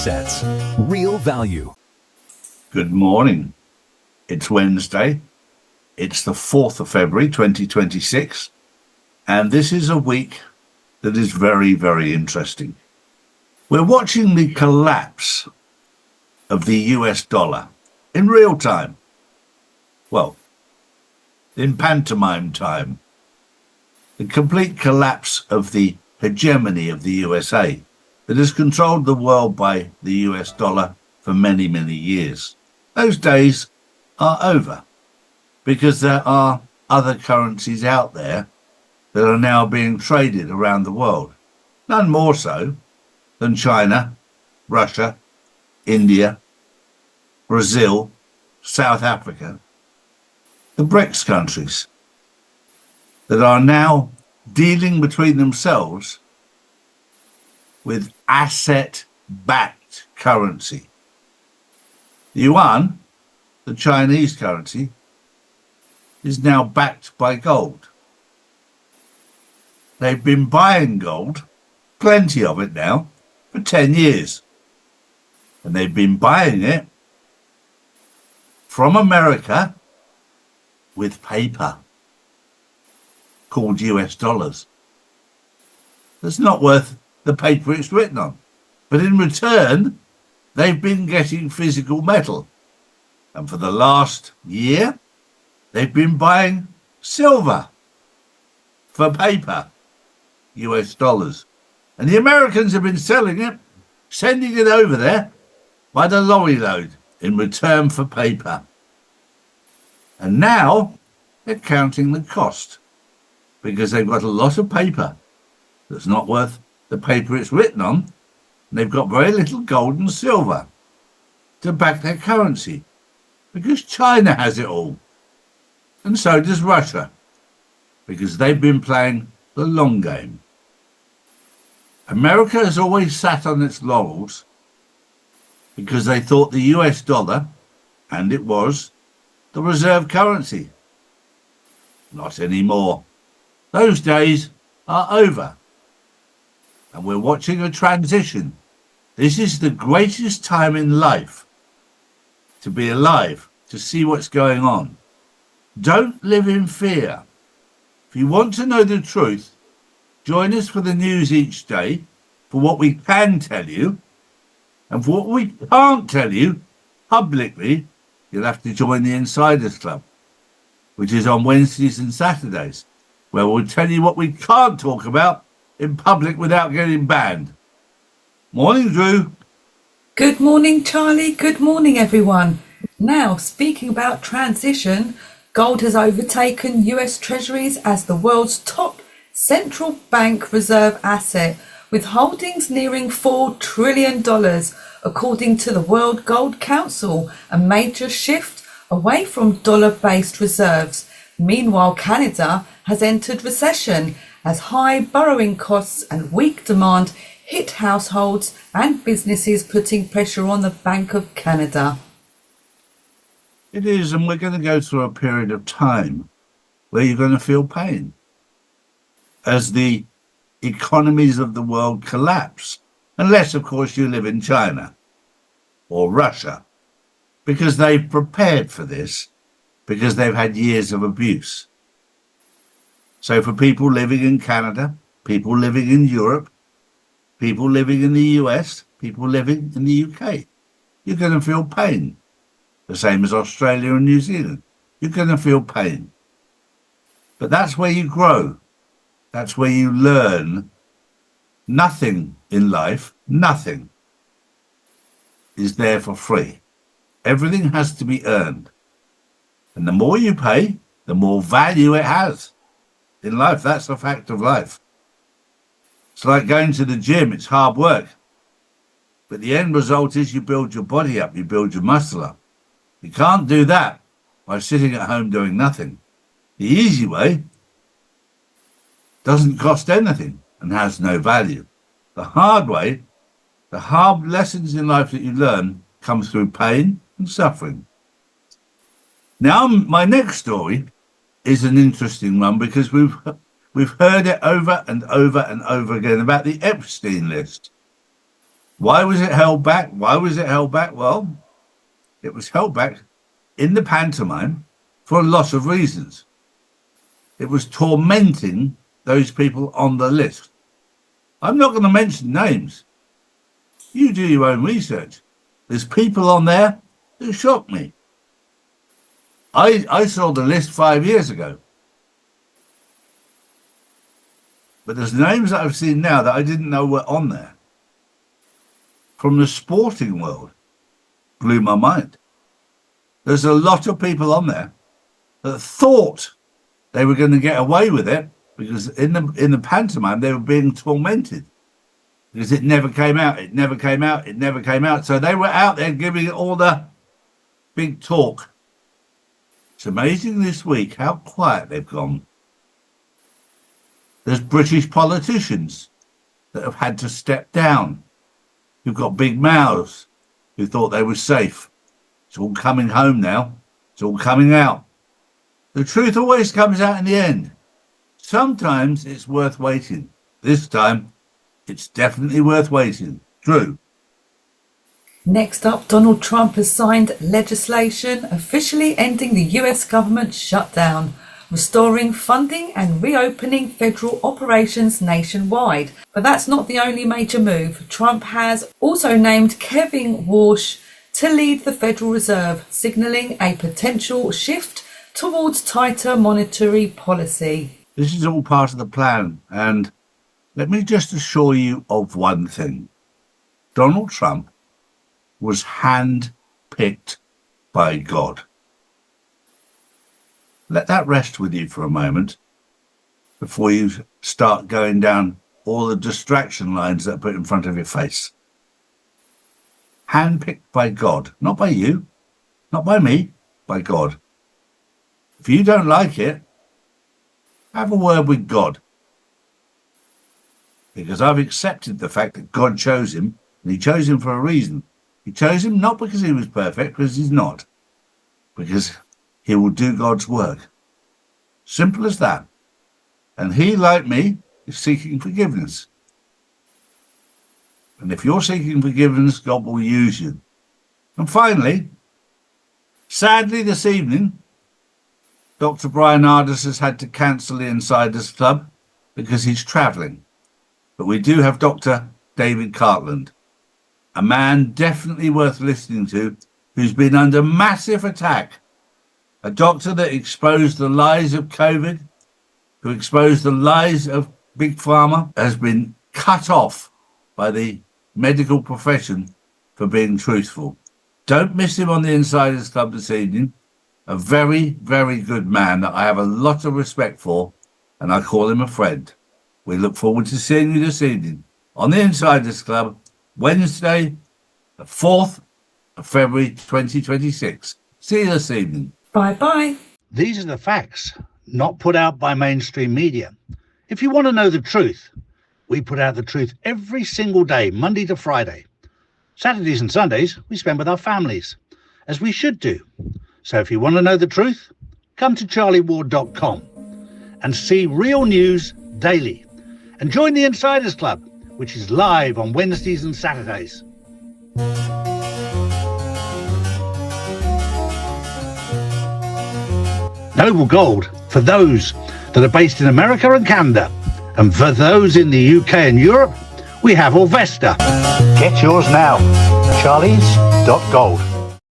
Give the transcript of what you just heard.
assets. Real value. Good morning. It's Wednesday. It's the 4th of February, 2026. And this is a week that is very, very interesting. We're watching the collapse of the US dollar in real time. Well, in pantomime time. The complete collapse of the hegemony of the USA that has controlled the world by the US dollar for many, many years. Those days are over because there are other currencies out there that are now being traded around the world. None more so than China, Russia, India, Brazil, South Africa, the BRICS countries that are now dealing between themselves with asset-backed currency. The yuan, the Chinese currency, is now backed by gold. They've been buying gold, plenty of it now, for 10 years. And they've been buying it from America with paper called US dollars. That's not worth the paper it's written on. But in return, they've been getting physical metal. And for the last year, they've been buying silver for paper, US dollars. And the Americans have been selling it, sending it over there by the lorry load in return for paper. And now they're counting the cost because they've got a lot of paper that's not worth the paper it's written on. And they've got very little gold and silver to back their currency because China has it all. And so does Russia because they've been playing the long game. America has always sat on its laurels because they thought the US dollar, and it was, the reserve currency. Not anymore. Those days are over. And we're watching a transition. This is the greatest time in life to be alive, to see what's going on. Don't live in fear. If you want to know the truth, join us for the news each day, for what we can tell you, and for what we can't tell you publicly, you'll have to join the Insiders Club, which is on Wednesdays and Saturdays, where we'll tell you what we can't talk about in public without getting banned. Morning, Drew. Good morning, Charlie. Good morning, everyone. Now, speaking about transition, gold has overtaken US Treasuries as the world's top central bank reserve asset, with holdings nearing $4 trillion, according to the World Gold Council, a major shift away from dollar-based reserves. Meanwhile, Canada has entered recession as high borrowing costs and weak demand hit households and businesses, putting pressure on the Bank of Canada. It is, and we're going to go through a period of time where you're going to feel pain as the economies of the world collapse, unless, of course, you live in China or Russia, because they've prepared for this, because they've had years of abuse. So for people living in Canada, people living in Europe, people living in the US, people living in the UK, you're going to feel pain. The same as Australia and New Zealand. You're going to feel pain. But that's where you grow. That's where you learn. Nothing in life, nothing, is there for free. Everything has to be earned. And the more you pay, the more value it has. In life, that's a fact of life. It's like going to the gym, it's hard work. But the end result is you build your body up, you build your muscle up. You can't do that by sitting at home doing nothing. The easy way doesn't cost anything and has no value. The hard way, the hard lessons in life that you learn come through pain and suffering. Now, my next story is an interesting one because we've heard it over and over and over again about the Epstein list. Why was it held back? Why was it held back? Well, it was held back in the pantomime for a lot of reasons. It was tormenting those people on the list. I'm not going to mention names. You do your own research. There's people on there that shocked me. I saw the list 5 years ago. But there's names that I've seen now that I didn't know were on there. From the sporting world. Blew my mind. There's a lot of people on there that thought they were going to get away with it because in the pantomime they were being tormented because it never came out. So they were out there giving it all the big talk. It's amazing this week how quiet they've gone. There's British politicians that have had to step down, who've got big mouths, who thought they were safe. It's all coming home now. It's all coming out. The truth always comes out in the end. Sometimes it's worth waiting. This time, it's definitely worth waiting. True. Next up, Donald Trump has signed legislation officially ending the US government shutdown, restoring funding and reopening federal operations nationwide. But that's not the only major move. Trump has also named Kevin Warsh to lead the Federal Reserve, signalling a potential shift towards tighter monetary policy. This is all part of the plan, and let me just assure you of one thing. Donald Trump was hand-picked by God. Let that rest with you for a moment before you start going down all the distraction lines that are put in front of your face. Hand-picked by God, not by you, not by me, by God. If you don't like it, have a word with God. Because I've accepted the fact that God chose him, and he chose him for a reason. He chose him not because he was perfect, because he's not. Because he will do God's work. Simple as that. And he, like me, is seeking forgiveness. And if you're seeking forgiveness, God will use you. And finally, sadly this evening, Dr. Brian Ardis has had to cancel the Insiders Club because he's travelling. But we do have Dr. David Cartland, a man definitely worth listening to, who's been under massive attack. A doctor that exposed the lies of COVID, who exposed the lies of Big Pharma, has been cut off by the medical profession for being truthful. Don't miss him on the Insiders Club this evening. A very, very good man that I have a lot of respect for, and I call him a friend. We look forward to seeing you this evening on the Insiders Club, Wednesday, the 4th of February 2026. See you this evening. Bye-bye. These are the facts, not put out by mainstream media. If you want to know the truth, we put out the truth every single day, Monday to Friday. Saturdays and Sundays, we spend with our families, as we should do. So if you want to know the truth, come to charlieward.com and see real news daily. And join the Insiders Club, which is live on Wednesdays and Saturdays. Noble Gold for those that are based in America and Canada. And for those in the UK and Europe, we have Orvesta. Get yours now. Charlies.gold.